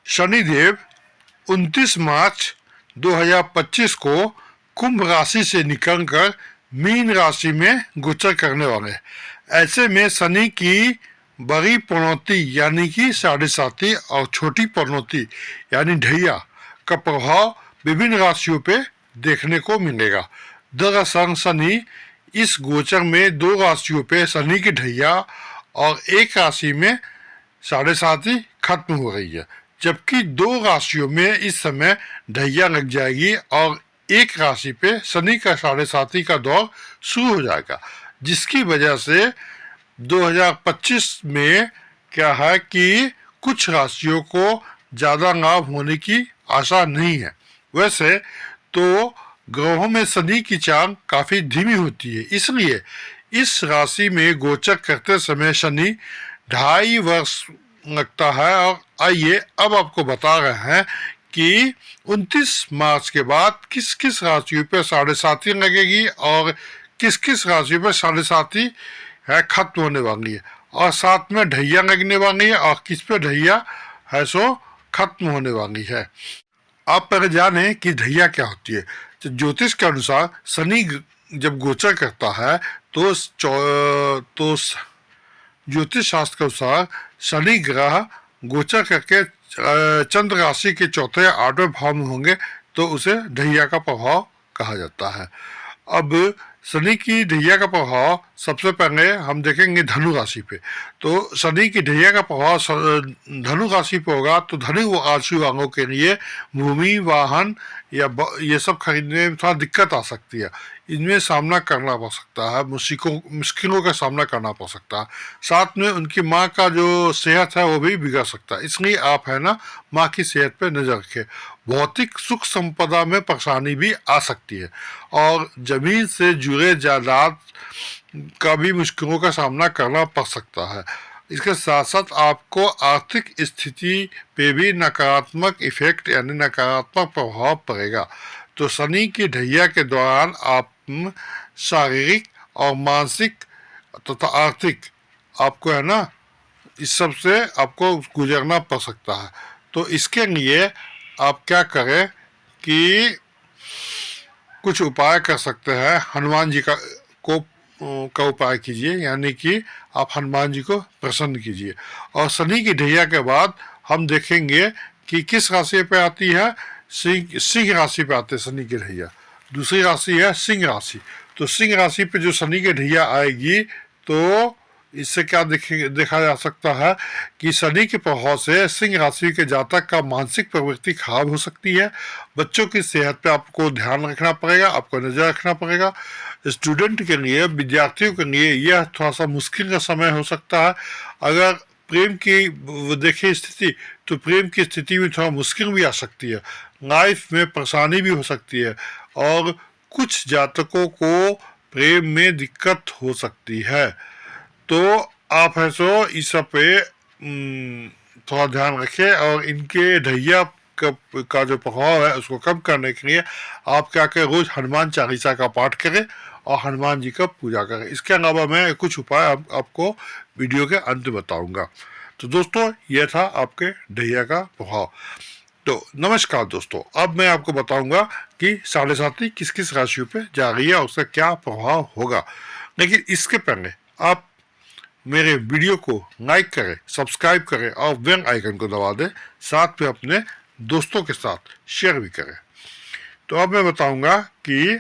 शनिदेव 29 मार्च 2025 को कुंभ राशि से निकलकर मीन राशि में गोचर करने वाले हैं। ऐसे में शनि की बड़ी पनौती यानी कि साढ़े साती और छोटी पनौती यानी ढैया का प्रभाव विभिन्न राशियों पे देखने को मिलेगा। दरअसल शनि इस गोचर में दो राशियों पे शनि की ढैया और एक राशि में साढ़े साती खत्म हो रही है, जबकि दो राशियों में इस समय ढैया लग जाएगी और एक राशि पे शनि का साढ़े साती का दौर शुरू हो जाएगा, जिसकी वजह से 2025 में क्या है कि कुछ राशियों को ज़्यादा लाभ होने की आशा नहीं है। वैसे तो ग्रहों में शनि की चाल काफ़ी धीमी होती है, इसलिए इस राशि में गोचर करते समय शनि 2.5 वर्ष लगता है। और आइए अब आपको बता रहे हैं कि 29 मार्च के बाद किस किस राशियों पर साढ़े साती लगेगी और किस किस राशियों पर साढ़े साती है खत्म होने वाली है, और साथ में ढैया लगने वाली है और किस पे ढैया है सो खत्म होने वाली है। आप पहले जाने कि ढैया क्या होती है। तो ज्योतिष के अनुसार शनि जब गोचर करता है तो ज्योतिष शास्त्र के अनुसार शनि ग्रह गोचर करके चंद्र राशि के चौथे या 8वें भाव में होंगे तो उसे ढैया का प्रभाव कहा जाता है। अब शनि की ढैया का प्रभाव सबसे पहले हम देखेंगे धनु राशि पे। तो शनि की ढैया का प्रभाव धनु राशि पे होगा तो धनु राशि वालों के लिए भूमि वाहन या ये सब खरीदने में थोड़ा दिक्कत आ सकती है, इनमें सामना करना पड़ सकता है, मुश्किलों का सामना करना पड़ सकता है। साथ में उनकी माँ का जो सेहत है वो भी बिगड़ सकता है, इसलिए आप है ना माँ की सेहत पे नज़र रखें। भौतिक सुख संपदा में परेशानी भी आ सकती है और जमीन से जुड़े जायदाद का भी मुश्किलों का सामना करना पड़ सकता है। इसके साथ साथ आपको आर्थिक स्थिति पे भी नकारात्मक इफेक्ट यानी नकारात्मक प्रभाव पड़ेगा। तो शनि की ढैया के दौरान आप शारीरिक और मानसिक तथा आर्थिक आपको है ना इस सब से आपको गुजरना पड़ सकता है। तो इसके लिए आप क्या करें कि कुछ उपाय कर सकते हैं। हनुमान जी का उपाय कीजिए, यानी कि आप हनुमान जी को प्रसन्न कीजिए। और शनि की ढैया के बाद हम देखेंगे कि किस राशि पे आती है। सिंह राशि पे आते शनि की ढैया। दूसरी राशि है सिंह राशि। तो सिंह राशि पे जो शनि की ढैया आएगी तो इससे क्या देखा जा सकता है कि शनि के प्रभाव से सिंह राशि के जातक का मानसिक प्रवृत्ति खराब हो सकती है। बच्चों की सेहत पे आपको ध्यान रखना पड़ेगा, आपको नज़र रखना पड़ेगा। स्टूडेंट के लिए, विद्यार्थियों के लिए यह थोड़ा सा मुश्किल का समय हो सकता है। अगर प्रेम की देखिए स्थिति तो प्रेम की स्थिति में थोड़ा मुश्किल भी आ सकती है, लाइफ में परेशानी भी हो सकती है और कुछ जातकों को प्रेम में दिक्कत हो सकती है। तो आप है सो इस सब पे थोड़ा ध्यान रखें और इनके ढैया का जो प्रभाव है उसको कम करने के लिए आप क्या करें, रोज हनुमान चालीसा का पाठ करें और हनुमान जी का पूजा करें। इसके अलावा मैं कुछ उपाय आपको वीडियो के अंत बताऊंगा। तो दोस्तों ये था आपके ढैया का प्रभाव। तो नमस्कार दोस्तों, अब मैं आपको बताऊंगा कि साढ़े साती किस किस राशियों पे जा रही है और उसका क्या प्रभाव होगा। लेकिन इसके पहले आप मेरे वीडियो को लाइक करें, सब्सक्राइब करें और बेल आइकन को दबा दें, साथ में अपने दोस्तों के साथ शेयर भी करें। तो अब मैं बताऊंगा कि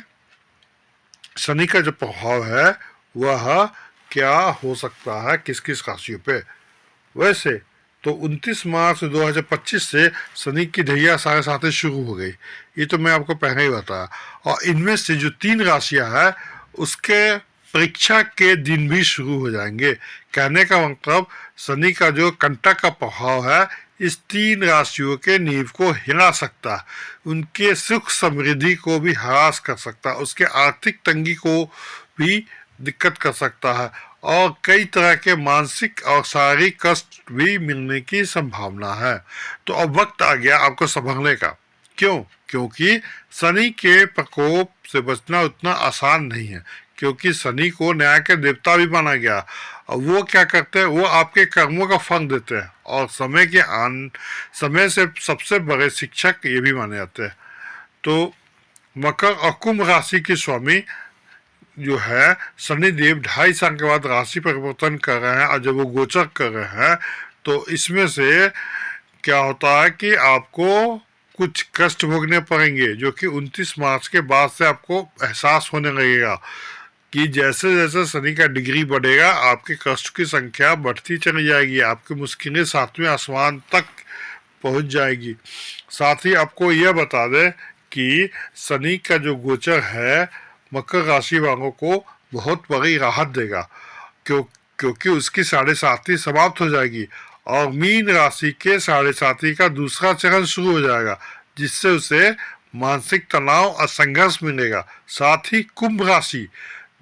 शनि का जो प्रभाव है वह क्या हो सकता है किस किस राशियों पे। वैसे तो 29 मार्च 2025 से शनि की ढैया साढ़े साती शुरू हो गई, ये तो मैं आपको पहले ही बताया। और इनमें से जो 3 राशियां हैं उसके परीक्षा के दिन भी शुरू हो जाएंगे। कहने का मतलब शनि का जो कंटक का प्रभाव है इस 3 राशियों के नींव को हिला सकता है, उनके सुख समृद्धि को भी ह्रास कर सकता है, उसके आर्थिक तंगी को भी दिक्कत कर सकता है और कई तरह के मानसिक और शारीरिक कष्ट भी मिलने की संभावना है। तो अब वक्त आ गया आपको संभलने का। क्यों? क्योंकि शनि के प्रकोप से बचना उतना आसान नहीं है, क्योंकि शनि को न्याय के देवता भी माना गया और वो क्या करते हैं, वो आपके कर्मों का फल देते हैं, और समय से सबसे बड़े शिक्षक ये भी माने जाते हैं। तो मकर और कुंभ राशि के स्वामी जो है शनि देव 2.5 साल के बाद राशि परिवर्तन कर रहे हैं, और जब वो गोचर कर रहे हैं तो इसमें से क्या होता है कि आपको कुछ कष्ट भोगने पड़ेंगे, जो कि 29 मार्च के बाद से आपको एहसास होने लगेगा कि जैसे जैसे शनि का डिग्री बढ़ेगा आपके कष्ट की संख्या बढ़ती चली जाएगी, आपकी मुश्किलें 7वें आसमान तक पहुंच जाएगी। साथ ही आपको यह बता दें कि शनि का जो गोचर है मकर राशि वालों को बहुत बड़ी राहत देगा, क्योंकि उसकी 7.5 समाप्त हो जाएगी और मीन राशि के 7.5 का दूसरा चरण शुरू हो जाएगा, जिससे उसे मानसिक तनाव और संघर्ष मिलेगा। साथ ही कुंभ राशि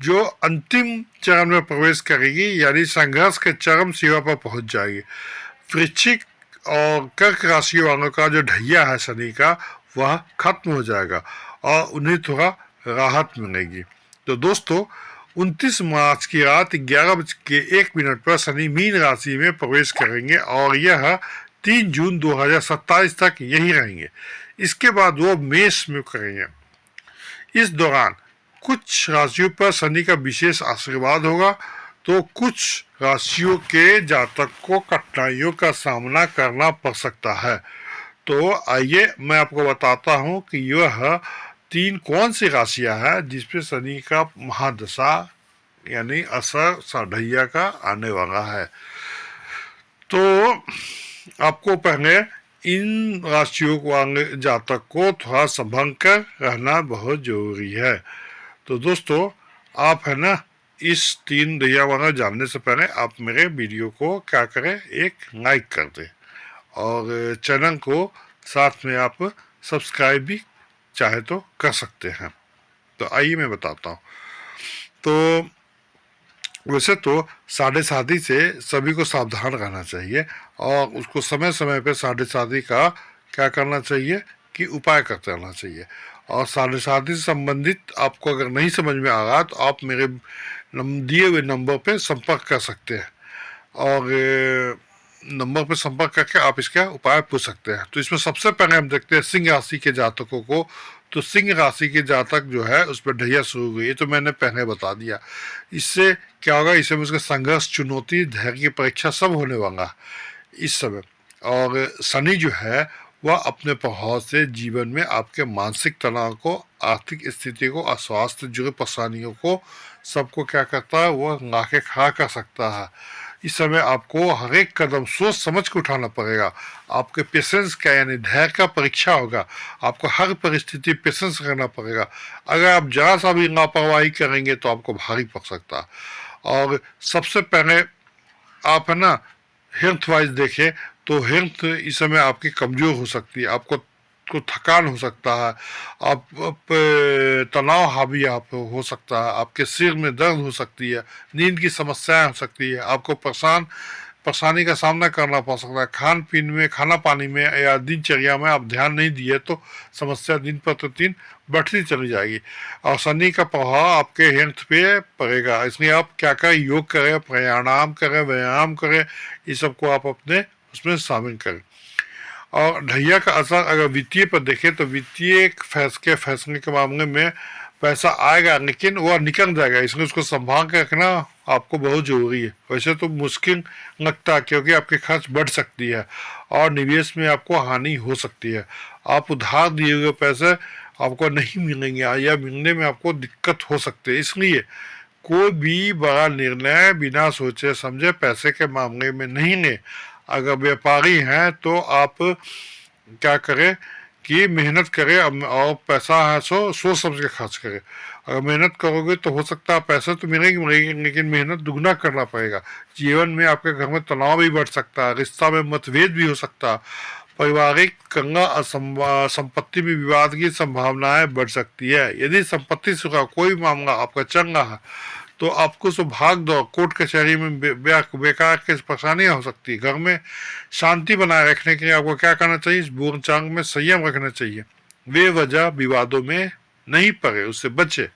जो अंतिम चरण में प्रवेश करेगी, यानी संघर्ष के चरम सीमा पर पहुंच जाएगी। वृश्चिक और कर्क राशि वालों का जो ढैया है शनि का, वह खत्म हो जाएगा और उन्हें थोड़ा राहत मिलेगी। तो दोस्तों 29 मार्च की रात 11:01 पर शनि मीन राशि में प्रवेश करेंगे और यह 3 जून 2027 तक यही रहेंगे। इसके बाद वो मेष में करेंगे। इस दौरान कुछ राशियों पर शनि का विशेष आशीर्वाद होगा, तो कुछ राशियों के जातक को कठिनाइयों का सामना करना पड़ सकता है। तो आइए मैं आपको बताता हूँ कि यह 3 कौन सी राशियां हैं जिसपे शनि का महादशा यानी असर साढ़ैया का आने वाला है। तो आपको पहले इन राशियों वाले जातक को थोड़ा संभल कर रहना बहुत जरूरी है। तो दोस्तों आप है ना इस 3 दैया वाला जानने से पहले आप मेरे वीडियो को क्या करें, एक लाइक कर दें और चैनल को साथ में आप सब्सक्राइब भी चाहे तो कर सकते हैं। तो आइए मैं बताता हूँ। तो वैसे तो 7.5 से सभी को सावधान रहना चाहिए और उसको समय समय पे 7.5 का क्या करना चाहिए कि उपाय करते रहना चाहिए। और 7.5 से संबंधित आपको अगर नहीं समझ में आ रहा तो आप मेरे दिए हुए नंबर पे संपर्क कर सकते हैं और नंबर पर संपर्क करके आप इसका उपाय पूछ सकते हैं। तो इसमें सबसे पहले हम देखते हैं सिंह राशि के जातकों को। तो सिंह राशि के जातक जो है उस पर ढैया शुरू हुई, ये तो मैंने पहले बता दिया। इससे क्या होगा, इससे उसका संघर्ष, चुनौती, धैर्य की परीक्षा सब होने वाला इस समय। और शनि जो है वह अपने प्रभाव से जीवन में आपके मानसिक तनाव को, आर्थिक स्थिति को और स्वास्थ्य जुड़े परेशानियों को सबको क्या करता है, वह लाके खड़ा कर सकता है। इस समय आपको हर एक कदम सोच समझ के उठाना पड़ेगा। आपके पेशेंस का यानी धैर्य का परीक्षा होगा। आपको हर परिस्थिति पेशेंस करना पड़ेगा। अगर आप जरा सा भी लापरवाही करेंगे तो आपको भारी पड़ सकता है। और सबसे पहले आप है ना हेल्थ वाइज देखें तो हेल्थ इस समय आपकी कमज़ोर हो सकती है, आपको थकान हो सकता है, आप तनाव हावी आप हो सकता है, आपके सिर में दर्द हो सकती है, नींद की समस्याएं हो सकती है, आपको परेशानी का सामना करना पड़ सकता है। खान पीन में, खाना पानी में या दिनचर्या में आप ध्यान नहीं दिए तो समस्या दिन प्रतिदिन बढ़ती चली जाएगी और शनि का प्रभाव आपके हेल्थ पे पड़ेगा। इसलिए आप क्या करें, योग करें, प्राणायाम करें, व्यायाम करें, ये सबको आप अपने उसमें शामिल करें। और ढैया का असर अगर वित्तीय पर देखें तो वित्तीय फैसले के मामले में पैसा आएगा लेकिन वह निकल जाएगा, इसलिए उसको संभाल के रखना आपको बहुत ज़रूरी है। वैसे तो मुश्किल लगता है क्योंकि आपके खर्च बढ़ सकती है और निवेश में आपको हानि हो सकती है। आप उधार दिए हुए पैसे आपको नहीं मिलेंगे या मिलने में आपको दिक्कत हो सकती है। इसलिए कोई भी बड़ा निर्णय बिना सोचे समझे पैसे के मामले में नहीं लें। अगर व्यापारी हैं तो आप क्या करें कि मेहनत करें और पैसा है सो सोच समझ के खर्च करें। अगर मेहनत करोगे तो हो सकता है पैसा तो मिलेगी लेकिन मेहनत दुगना करना पड़ेगा। जीवन में आपके घर में तनाव भी बढ़ सकता है, रिश्ता में मतभेद भी हो सकता है, पारिवारिक कंगा संपत्ति में विवाद की संभावनाएं बढ़ सकती है। यदि संपत्ति से कोई मामला आपका चल रहा है तो आपको सो भाग दो कोर्ट कचहरी में बेकार के परेशानियां हो सकती है। घर में शांति बनाए रखने के लिए आपको क्या करना चाहिए, इस बोलचाल में संयम रखना चाहिए, बेवजह विवादों में नहीं पड़े, उससे बचे।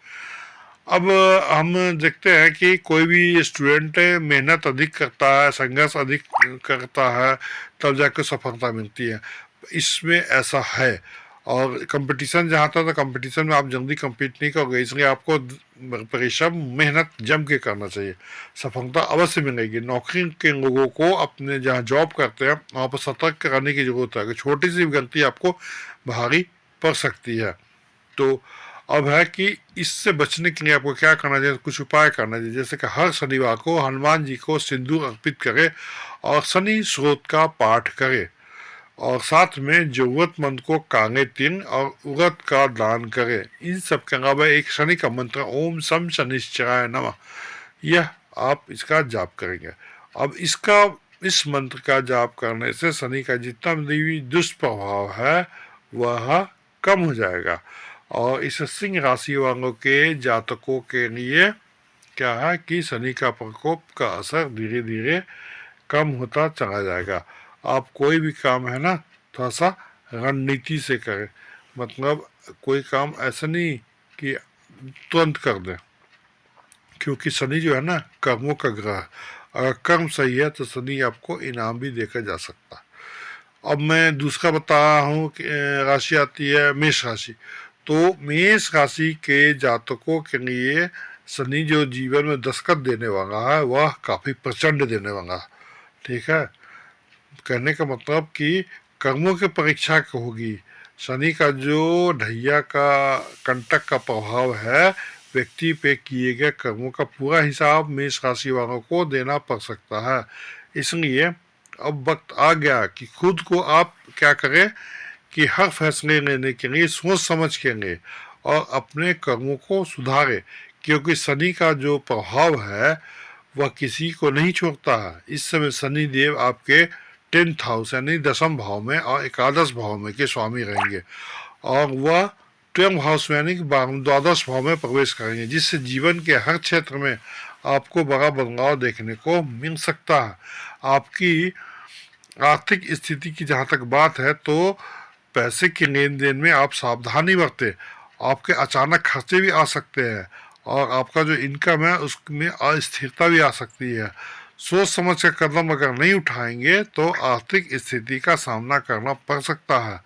अब हम देखते हैं कि कोई भी स्टूडेंट मेहनत अधिक करता है, संघर्ष अधिक करता है, तब जाकर सफलता मिलती है। इसमें ऐसा है। और कंपटीशन जहाँ था, तो कंपटीशन में आप जल्दी compete नहीं करोगे, इसलिए आपको परिश्रम मेहनत जम के करना चाहिए। सफलता अवश्य मिलेगी। नौकरी के लोगों को अपने जहाँ जॉब करते हैं वहाँ पर सतर्क रहने की जरूरत है कि छोटी सी भी गलती आपको भारी पड़ सकती है। तो अब है कि इससे बचने के लिए आपको क्या करना चाहिए, कुछ उपाय करना चाहिए। जैसे कि हर शनिवार को हनुमान जी को सिंदूर अर्पित करें और शनि स्रोत का पाठ करें, और साथ में जरूरतमंद को काले तिल और उड़द का दान करें। इन सब के अलावा एक शनि का मंत्र ओम सम शनिश्चराय नमः, यह आप इसका जाप करेंगे। अब इस मंत्र का जाप करने से शनि का जितना भी दुष्प्रभाव है वह कम हो जाएगा। और इस सिंह राशि वालों के जातकों के लिए क्या है कि शनि का प्रकोप का असर धीरे धीरे कम होता चला जाएगा। आप कोई भी काम है ना, थोड़ा सा रणनीति से करें। मतलब कोई काम ऐसा नहीं कि तुरंत कर दें, क्योंकि शनि जो है ना कर्मों का ग्रह है। अगर कर्म सही है तो शनि आपको इनाम भी देकर जा सकता है। अब मैं दूसरा बता रहा हूँ कि राशि आती है मेष राशि। तो मेष राशि के जातकों के लिए शनि जो जीवन में दस्तखत देने वाला है वह काफी प्रचंड देने वाला है। ठीक है, कहने का मतलब कि कर्मों की परीक्षा होगी। शनि का जो ढैया का कंटक का प्रभाव है, व्यक्ति पे किए गए कर्मों का पूरा हिसाब मेष राशि वालों को देना पड़ सकता है। इसलिए अब वक्त आ गया कि खुद को आप क्या करें कि हर फैसले लेने के लिए सोच समझ के लें और अपने कर्मों को सुधारें, क्योंकि शनि का जो प्रभाव है वह किसी को नहीं छोड़ता है। इस समय शनि देव आपके 10th हाउस यानी 10th भाव में और एकादश भाव में के स्वामी रहेंगे, और वह 12th हाउस में यानी कि 12th भाव में प्रवेश करेंगे, जिससे जीवन के हर क्षेत्र में आपको बड़ा बदलाव देखने को मिल सकता है। आपकी आर्थिक स्थिति की जहाँ तक बात है तो पैसे के लेन देन में आप सावधानी बरतें। आपके अचानक खर्चे भी आ सकते हैं और आपका जो इनकम है उसमें अस्थिरता भी आ सकती है। सोच समझ कर कदम अगर नहीं उठाएंगे तो आर्थिक स्थिति का सामना करना पड़ सकता है।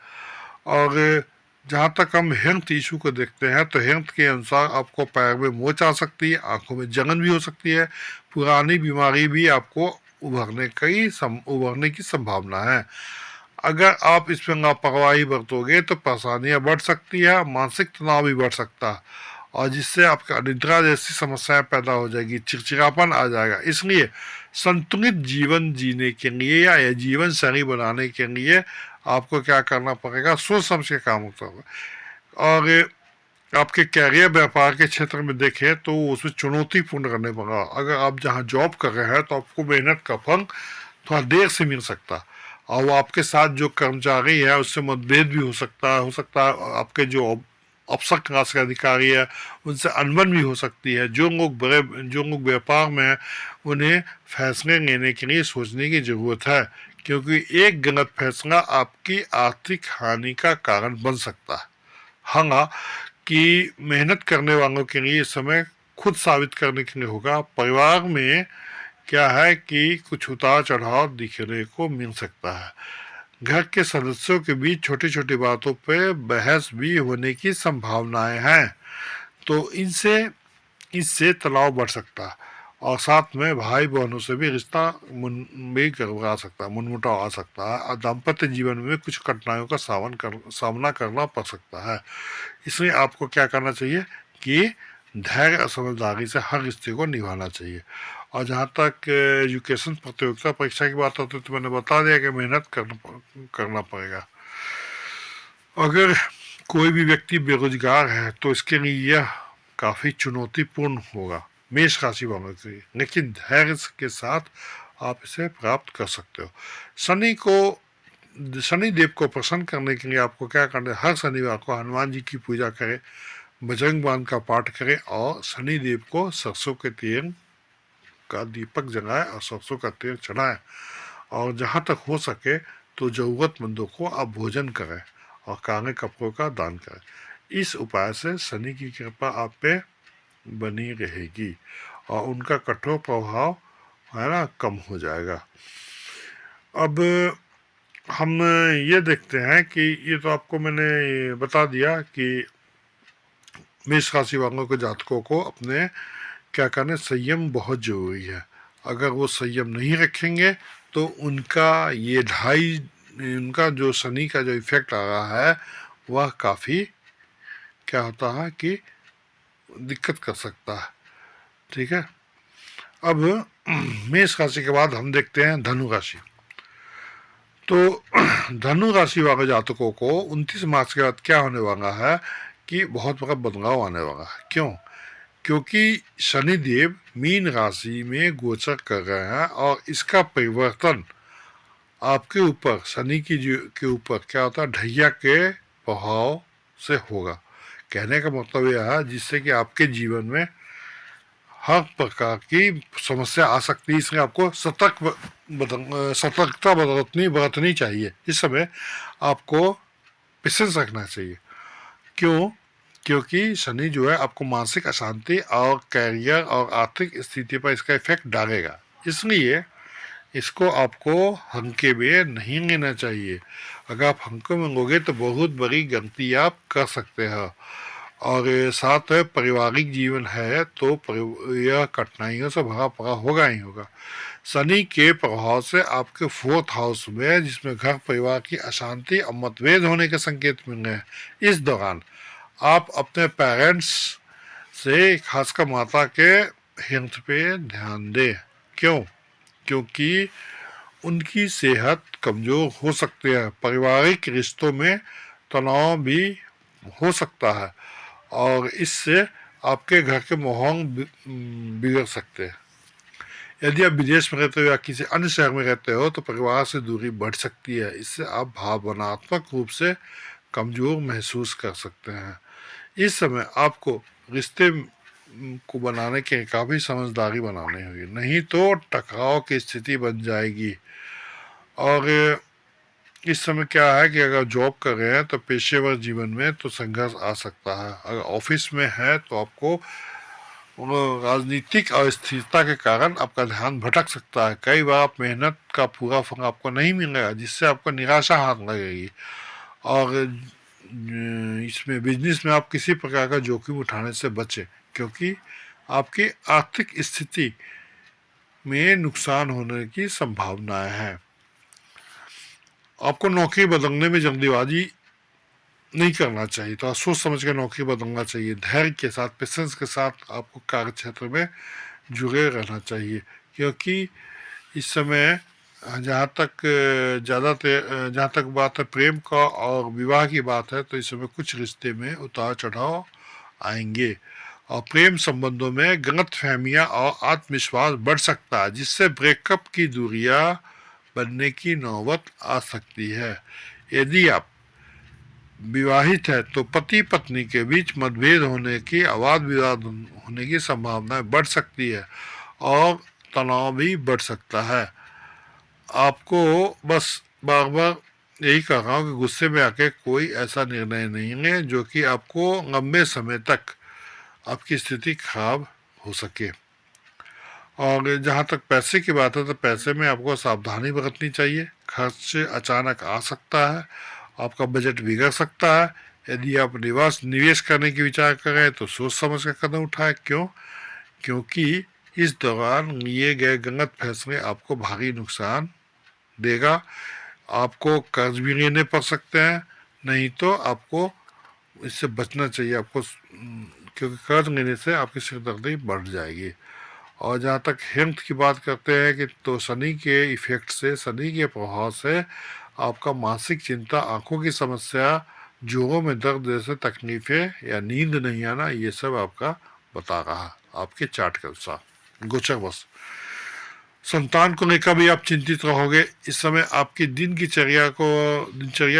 और जहाँ तक हम हेल्थ इशू को देखते हैं तो हेल्थ के अनुसार आपको पैर में मोच आ सकती है, आंखों में जलन भी हो सकती है, पुरानी बीमारी भी आपको उभरने की संभावना है। अगर आप इसमें लापरवाही बरतोगे तो परेशानियां बढ़ सकती है, मानसिक तनाव भी बढ़ सकता है, और जिससे आपका निद्रा जैसी समस्याएं पैदा हो जाएगी, चिड़चिड़ापन आ जाएगा। इसलिए संतुलित जीवन जीने के लिए या जीवन शैली बनाने के लिए आपको क्या करना पड़ेगा, सोच समझ के काम होता होगा। और आपके कैरियर व्यापार के क्षेत्र में देखें तो उसमें चुनौतीपूर्ण करने पड़ा। अगर आप जहाँ जॉब कर रहे हैं तो आपको मेहनत का फल थोड़ा देर से मिल सकता है, और वो आपके साथ जो कर्मचारी है उससे मतभेद भी हो सकता है आपके जो अफसर क्लास के अधिकारी है उनसे अनबन भी हो सकती है। जो लोग व्यापार में हैं उन्हें फैसले लेने के लिए सोचने की ज़रूरत है, क्योंकि एक गलत फैसला आपकी आर्थिक हानि का कारण बन सकता है। हाँ, कि मेहनत करने वालों के लिए इस समय खुद साबित करने के लिए होगा। परिवार में क्या है कि कुछ उतार चढ़ाव दिखने को मिल सकता है। घर के सदस्यों के बीच छोटी छोटी बातों पे बहस भी होने की संभावनाएं हैं, तो इससे तनाव बढ़ सकता है, और साथ में भाई बहनों से भी रिश्ता में गड़बड़ा सकता है, मनमुटाव आ सकता है, और दाम्पत्य जीवन में कुछ कठिनाइयों का सामना करना पड़ सकता है। इसलिए आपको क्या करना चाहिए कि धैर्य और समझदारी से हर रिश्ते को निभाना चाहिए। और जहाँ तक एजुकेशन प्रतियोगिता परीक्षा की बात होती है तो मैंने बता दिया कि मेहनत करना पड़ेगा। अगर कोई भी व्यक्ति बेरोजगार है तो इसके लिए यह काफ़ी चुनौतीपूर्ण होगा मेष राशि वालों के लिए, लेकिन धैर्य के साथ आप इसे प्राप्त कर सकते हो। शनि देव को प्रसन्न करने के लिए आपको क्या करना है, हर शनिवार को हनुमान जी की पूजा करें, बजरंग बाण का पाठ करें, और शनि देव को सरसों के तेल का दीपक जलाएं और सरसों का तेल चढ़ाएं, और जहाँ तक हो सके तो ज़रूरतमंदों को आप भोजन करें और काले कपड़ों का दान करें। इस उपाय से शनि की कृपा आप पे बनी रहेगी और उनका कठोर प्रभाव है ना कम हो जाएगा। अब हम ये देखते हैं कि ये तो आपको मैंने बता दिया कि मेष राशि वालों के जातकों को अपने क्या करना, संयम बहुत जरूरी है। अगर वो संयम नहीं रखेंगे तो उनका ये उनका जो शनि का जो इफेक्ट आ रहा है वह काफ़ी क्या होता है कि दिक्कत कर सकता है। ठीक है। अब मेष राशि के बाद हम देखते हैं धनु राशि। तो धनु राशि वाले जातकों को 29 मार्च के बाद क्या होने वाला है कि बहुत बड़ा बदलाव आने वाला है। क्यों? क्योंकि शनिदेव मीन राशि में गोचर कर रहे हैं और इसका परिवर्तन आपके ऊपर, शनि की के ऊपर क्या होता है, ढैया के प्रभाव से होगा। कहने का मतलब यह है जिससे कि आपके जीवन में हर प्रकार की समस्या आ सकती है, इसलिए आपको सतर्कता बरतनी चाहिए। इस समय आपको पेशेंस रखना चाहिए। क्यों? क्योंकि शनि जो है आपको मानसिक अशांति और कैरियर और आर्थिक स्थिति पर इसका इफेक्ट डालेगा, इसलिए इसको आपको हल्के में नहीं लेना चाहिए। अगर आप हल्के में लोगे तो बहुत बड़ी गलती आप कर सकते हैं। और साथ है पारिवारिक जीवन है तो यह कठिनाइयों से भरा पड़ा होगा ही होगा। शनि के प्रभाव से आपके 4th हाउस में, जिसमें घर परिवार की अशांति और मतभेद होने के संकेत मिल रहे हैं, इस दौरान आप अपने पेरेंट्स से, खासकर माता के हेल्थ पे ध्यान दें। क्यों? क्योंकि उनकी सेहत कमज़ोर हो सकती है, पारिवारिक रिश्तों में तनाव भी हो सकता है और इससे आपके घर के माहौल बिगड़ सकते हैं। यदि आप विदेश में रहते हो या किसी अन्य शहर में रहते हो तो परिवार से दूरी बढ़ सकती है। इससे आप भावनात्मक रूप से कमज़ोर महसूस कर सकते हैं। इस समय आपको रिश्ते को बनाने के काफ़ी समझदारी बनानी होगी, नहीं तो टकराव की स्थिति बन जाएगी। और इस समय क्या है कि अगर जॉब कर रहे हैं तो पेशेवर जीवन में तो संघर्ष आ सकता है। अगर ऑफिस में है तो आपको राजनीतिक अस्थिरता के कारण आपका ध्यान भटक सकता है। कई बार आप मेहनत का पूरा फल आपको नहीं मिलेगा, जिससे आपको निराशा हाथ लगेगी। और इसमें बिजनेस में आप किसी प्रकार का जोखिम उठाने से बचें, क्योंकि आपकी आर्थिक स्थिति में नुकसान होने की संभावनाएं हैं। आपको नौकरी बदलने में जल्दीबाजी नहीं करना चाहिए, तो सोच समझ कर नौकरी बदलना चाहिए। धैर्य के साथ, पेशेंस के साथ आपको कार्य क्षेत्र में जुड़े रहना चाहिए, क्योंकि इस समय जहाँ तक बात है प्रेम का और विवाह की बात है, तो इस समय कुछ रिश्ते में उतार चढ़ाव आएंगे और प्रेम संबंधों में गलतफहमियां और आत्मविश्वास बढ़ सकता है, जिससे ब्रेकअप की दूरियां बनने की नौबत आ सकती है। यदि आप विवाहित है तो पति पत्नी के बीच मतभेद होने की, वाद विवाद होने की संभावनाएं बढ़ सकती है और तनाव भी बढ़ सकता है। आपको बस बार बार यही कह रहा हूँ कि गुस्से में आके कोई ऐसा निर्णय नहीं ले जो कि आपको लंबे समय तक आपकी स्थिति खराब हो सके। और जहाँ तक पैसे की बात है तो पैसे में आपको सावधानी बरतनी चाहिए। खर्च अचानक आ सकता है, आपका बजट बिगड़ सकता है। यदि आप निवेश करने की विचार कर रहे हैं तो सोच समझ कर कदम उठाएं। क्यों? क्योंकि इस दौरान लिए गए गलत फैसले आपको भारी नुकसान देगा। आपको कर्ज भी लेने पड़ सकते हैं, नहीं तो आपको इससे बचना चाहिए आपको, क्योंकि कर्ज लेने से आपकी सिरदर्दी बढ़ जाएगी। और जहाँ तक हेल्थ की बात करते हैं कि तो शनि के इफेक्ट से, शनि के प्रभाव से आपका मानसिक चिंता, आंखों की समस्या, जोड़ों में दर्द जैसे तकलीफें या नींद नहीं आना, ये सब आपका बता रहा है आपके चार्ट के अनुसार। गोचर बस संतान को लेकर भी आप चिंतित रहोगे। इस समय आपकी दिनचर्या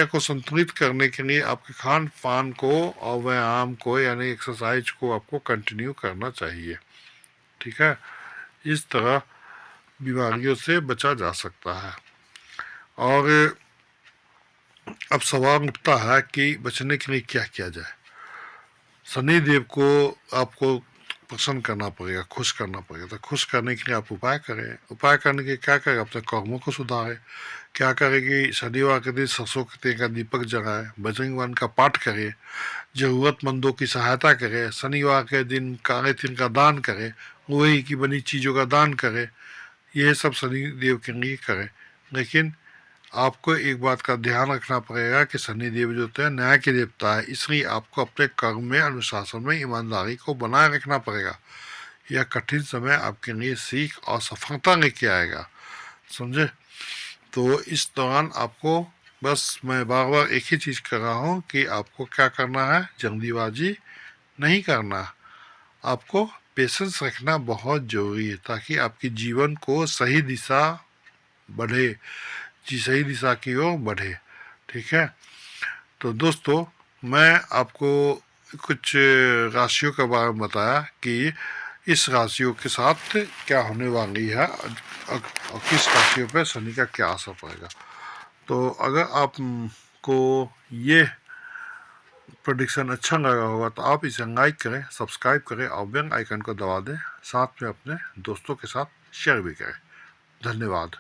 को संतुलित करने के लिए आपके खान पान को और व्यायाम को यानी एक्सरसाइज को आपको कंटिन्यू करना चाहिए। ठीक है, इस तरह बीमारियों से बचा जा सकता है। और अब सवाल उठता है कि बचने के लिए क्या किया जाए। शनिदेव को आपको प्रसन्न करना पड़ेगा, खुश करना पड़ेगा। तो खुश करने के लिए आप उपाय करें। उपाय करने के क्या करें? अपने कर्मों को सुधारें। क्या करें कि शनिवार के दिन सरसों के तेल का दीपक जलाएं, बजरंग बाण का पाठ करें, ज़रूरतमंदों की सहायता करें, शनिवार के दिन काले तिल का दान करें, लोहे की बनी चीज़ों का दान करें। यह सब शनि देव के लिए करें। लेकिन आपको एक बात का ध्यान रखना पड़ेगा कि शनि देव जो होते हैं न्याय के देवता है, इसलिए आपको अपने कर्म में, अनुशासन में ईमानदारी को बनाए रखना पड़ेगा। यह कठिन समय आपके लिए सीख और सफलता लेके आएगा, समझे। तो इस दौरान आपको बस मैं बार बार एक ही चीज़ कर रहा हूँ कि आपको क्या करना है, जल्दीबाजी नहीं करना। आपको पेशेंस रखना बहुत ज़रूरी है ताकि आपके जीवन को सही दिशा बढ़े, सही दिशा की ओर बढ़े। ठीक है। तो दोस्तों, मैं आपको कुछ राशियों के बारे में बताया कि इस राशियों के साथ क्या होने वाली है और किस राशियों पे शनि का क्या असर पड़ेगा। तो अगर आपको ये प्रेडिक्शन अच्छा लगा होगा तो आप इसे लाइक करें, सब्सक्राइब करें और बेल आइकन को दबा दें। साथ में अपने दोस्तों के साथ शेयर भी करें। धन्यवाद।